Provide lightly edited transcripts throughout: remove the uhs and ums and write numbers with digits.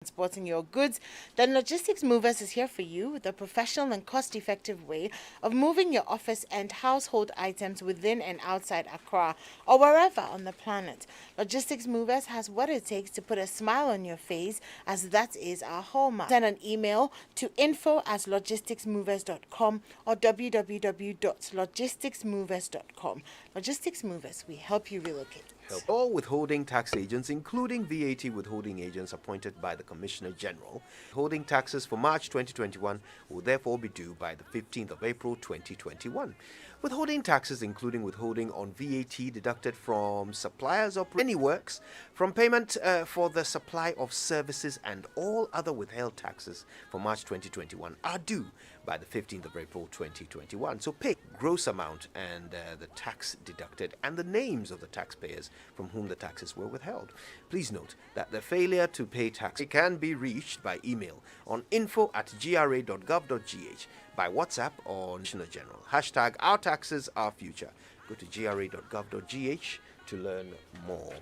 transporting your goods, then Logistics Movers is here for you with a professional and cost-effective way of moving your office and household items within and outside Accra or wherever on the planet. Logistics Movers has what it takes to put a smile on your face, as that is our hallmark. Send an email to info@logisticsmovers.com or www.logisticsmovers.com. Logistics Movers, we help you relocate. All withholding tax agents, including VAT withholding agents appointed by the Commissioner General. Withholding taxes for March 2021 will therefore be due by the 15th of April 2021. Withholding taxes, including withholding on VAT deducted from suppliers or any works, from payment for the supply of services and all other withheld taxes for March 2021 are due by the 15th of April 2021. So pay gross amount and the tax deducted and the names of the taxpayers from whom the taxes were withheld. Please note that the failure to pay tax can be reached by email on info@gra.gov.gh, by WhatsApp or National General. Hashtag Our Taxes, Our Future. Go to gra.gov.gh to learn more.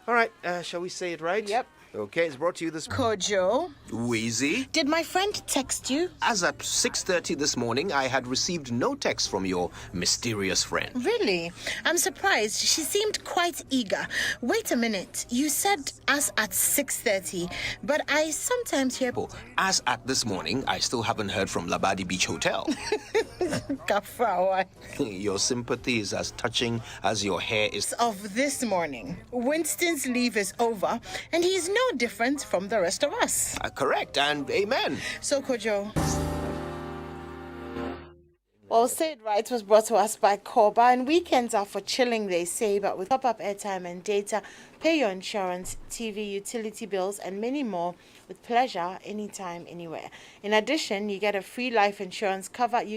All right, shall we say it right? Yep. Okay, it's brought to you this Kojo, Wheezy. did my friend text you? As at 6:30 this morning, I had received no text from your mysterious friend. Really? I'm surprised. She seemed quite eager. Wait a minute. You said us at 6:30, but I sometimes hear As at this morning, I still haven't heard from Labadi Beach Hotel. Kafrawa Your sympathy is as touching as your hair is. of this morning. Winston's leave is over, and he's no different from the rest of us. Correct, and amen. So, Kojo. Well, Say It Right was brought to us by Korba, and weekends are for chilling, they say, but with top-up airtime and data, pay your insurance, TV, utility bills, and many more with pleasure, anytime, anywhere. In addition, you get free life insurance cover while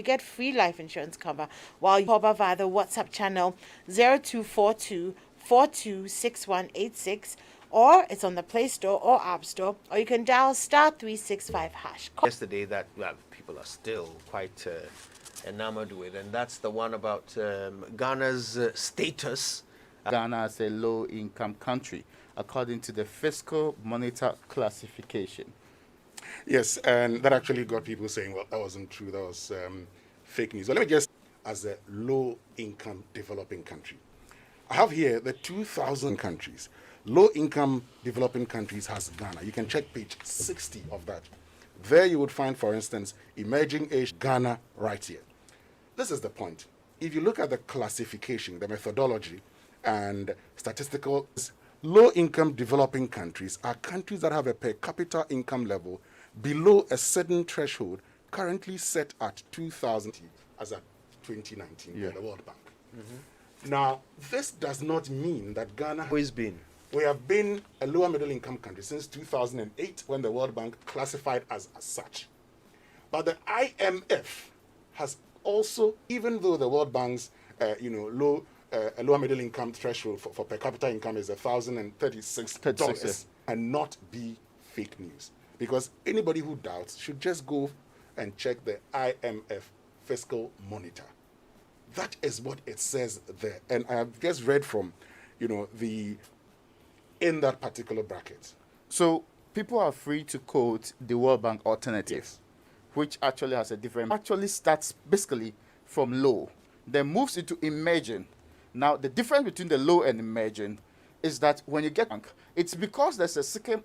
you Korba via the WhatsApp channel 0242 426186, or it's on the Play Store or App Store, or you can dial *365#. Yesterday that people are still quite enamored with, and that's the one about Ghana's status. Ghana as a low-income country, according to the Fiscal Monitor classification. Yes, and that actually got people saying, well, that wasn't true, that was fake news. Well, let me just, as a low-income developing country, I have here the 2,000 countries. Low-income developing countries has Ghana. You can check page 60 of that. There you would find, for instance, emerging age Ghana right here. This is the point. If you look at the classification, the methodology, and statistical, low-income developing countries are countries that have a per capita income level below a certain threshold, currently set at 2,000 as at 2019 by the World Bank. Mm-hmm. Now, this does not mean that Ghana Always been. We have been a lower middle income country since 2008, when the World Bank classified us as such. But the IMF has also, even though the World Bank's lower middle income threshold for per capita income is $1,036, and not be fake news. Because anybody who doubts should just go and check the IMF Fiscal Monitor. That is what it says there. And I have just read from, in that particular bracket. So people are free to quote the World Bank alternative, Yes. which actually has a different, actually starts basically from low, then moves into emerging. Now, the difference between the low and emerging is that when you get bank, it's because there's a second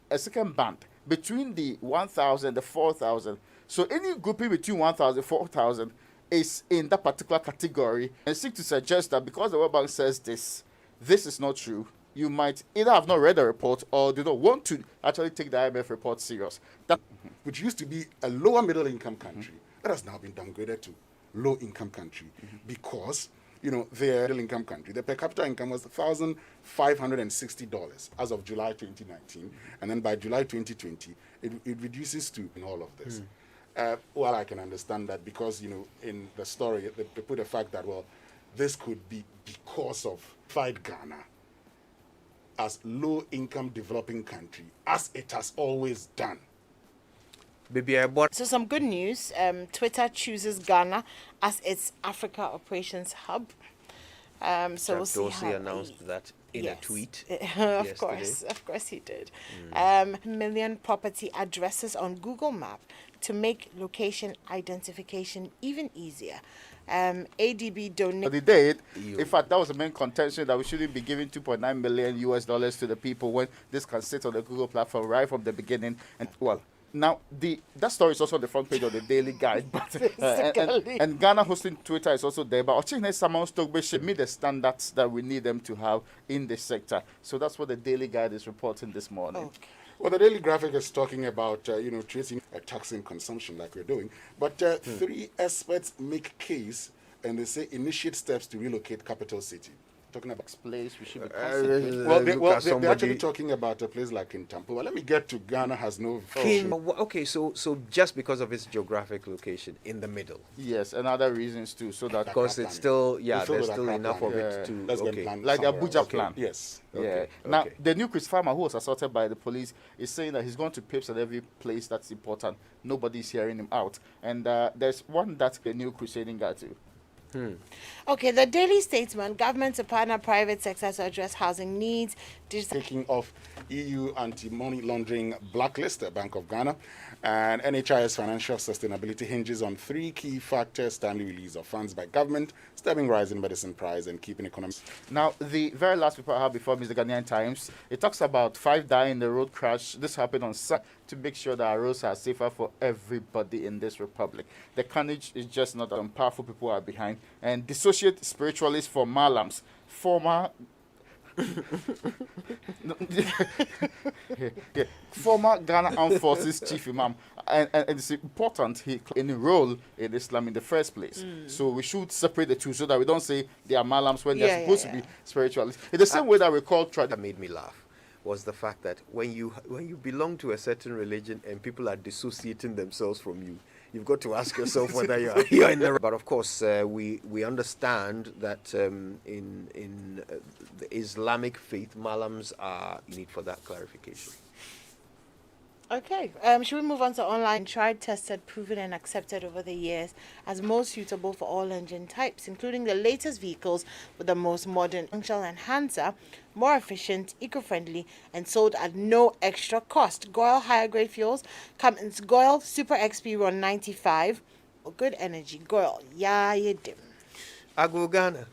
band between the 1,000 and the 4,000. So any grouping between 1,000 and 4,000 is in that particular category, and seek to suggest that because the World Bank says this is not true. You might either have not read the report or do not want to actually take the IMF report serious. That, which used to be a lower middle income country, that has now been downgraded to low income country because, their middle income country, the per capita income was $1,560 as of July 2019. And then by July 2020, it reduces to in all of this. Well, I can understand that because, in the story, they put the fact that, well, this could be because of Ghana as low-income developing country, as it has always done. Baby, I bought. So some good news. Twitter chooses Ghana as its Africa operations hub. So we'll see Dorsey how announced that in Yes. a tweet. Of yesterday. course he did. Million property addresses on Google Map to make location identification even easier. ADB But donated. they did. You- In fact, that was the main contention, that we shouldn't be giving 2.9 million US dollars to the people when this can sit on the Google platform right from the beginning. And well, now that story is also on the front page of the Daily Guide. But Basically. and Ghana hosting Twitter is also there. But Ochine Samuel Stokbe should meet the standards that we need them to have in this sector. So that's what the Daily Guide is reporting this morning. Okay. Well, the Daily Graphic is talking about, tracing taxing consumption like we're doing. But three experts make case, and they say initiate steps to relocate capital city. Talking about Place we should be they're actually talking about a place like Kintampo. Well, let me get to Ghana has no Okay, so just because of its geographic location in the middle, Yes, and other reasons too. So that because it's still We feel there's that still our enough plan, of yeah. it to Let's get okay. plan Like the somewhere Abuja else. plan. Yes. Yeah. Okay, Now, okay. the new Chris Farmer, who was assaulted by the police, is saying that he's going to pips at every place that's important. Nobody's hearing him out. And there's one that the new crusading guy too. Okay, the Daily Statesman, government to partner private sector to address housing needs. Taking off EU anti-money laundering blacklist, Bank of Ghana, and NHIS financial sustainability hinges on three key factors: timely release of funds by government, stemming rising medicine price, and keeping economy. Now, the very last paper I have before me is the Ghanaian Times. It talks about 5 dying in the road crash. This happened on Saturday to make sure that our roads are safer for everybody in this republic. The carnage is just not powerful people are behind. And dissociate spiritualists for Malams, former former Ghana Armed Forces Chief Imam, and it's important he enroll in Islam in the first place. So we should separate the two so that we don't say they are Malams when they're supposed to be spiritualists. In the same way that we call That made me laugh was the fact that when you belong to a certain religion and people are dissociating themselves from you, you've got to ask yourself whether you're in the. But of course, we understand that in the Islamic faith, Malams are need for that clarification. Okay, should we move on to online? Tried, tested, proven, and accepted over the years as most suitable for all engine types, including the latest vehicles with the most modern functional enhancer, more efficient, eco-friendly, and sold at no extra cost. Goil higher grade fuels come in Goil Super XP Run 95. Good energy, Goil. Yeah, you dim. Agro Ghana.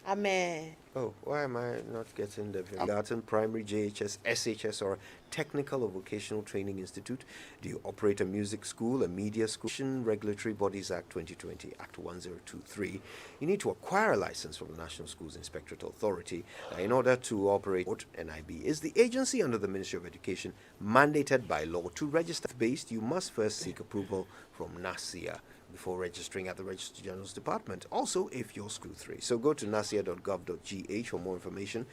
Amen. Oh, why am I not getting the Garten Primary, JHS, SHS, or Technical or Vocational Training Institute? Do you operate a music school, a media school? Regulatory Bodies Act 2020, Act 1023. You need to acquire a license from the National Schools Inspectorate Authority in order to operate. NIB is the agency under the Ministry of Education mandated by law to register. Based, you must first seek approval from NASIA before registering at the Registrar General's Department. Also, if you're School 3. So go to nasia.gov.gh for more information.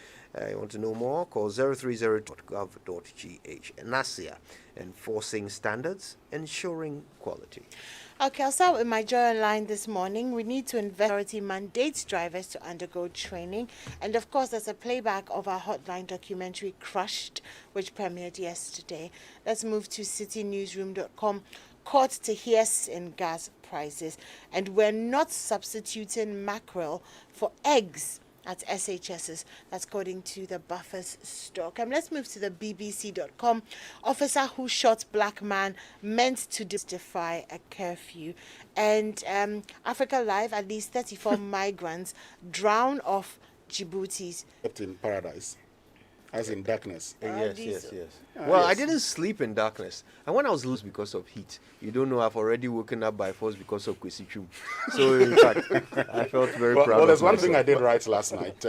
You want to know more? Call 030.gov.gh. NASIA, enforcing standards, ensuring quality. Okay, I'll start with my joy line this morning. We need to invest. Authority mandates drivers to undergo training. And of course, there's a playback of our hotline documentary, Crushed, which premiered yesterday. Let's move to citynewsroom.com. Caught to hiace in gas prices. And we're not substituting mackerel for eggs at SHS's. That's according to the Buffer's stock. Let's move to the BBC.com. Officer who shot black man meant to justify a curfew. And Africa Live, at least 34 migrants drown off Djibouti's. Kept in paradise, as in darkness. Yes. Ah, Well, I yes. didn't sleep in darkness. And when I was loose because of heat, you don't know, I've already woken up by force because of Kwesi Chum. So, in fact, I felt very proud. Well, there's of one thing I myself. did right last night.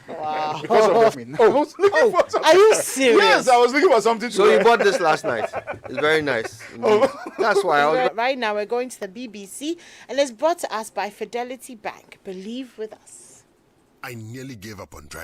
Wow. Because of the, I was looking for something. Are you serious? Yes, I was looking for something to So you wear. bought this last night. It's very nice. indeed. That's why I was. Right now, we're going to the BBC, and it's brought to us by Fidelity Bank. Believe with us. I nearly gave up on driving.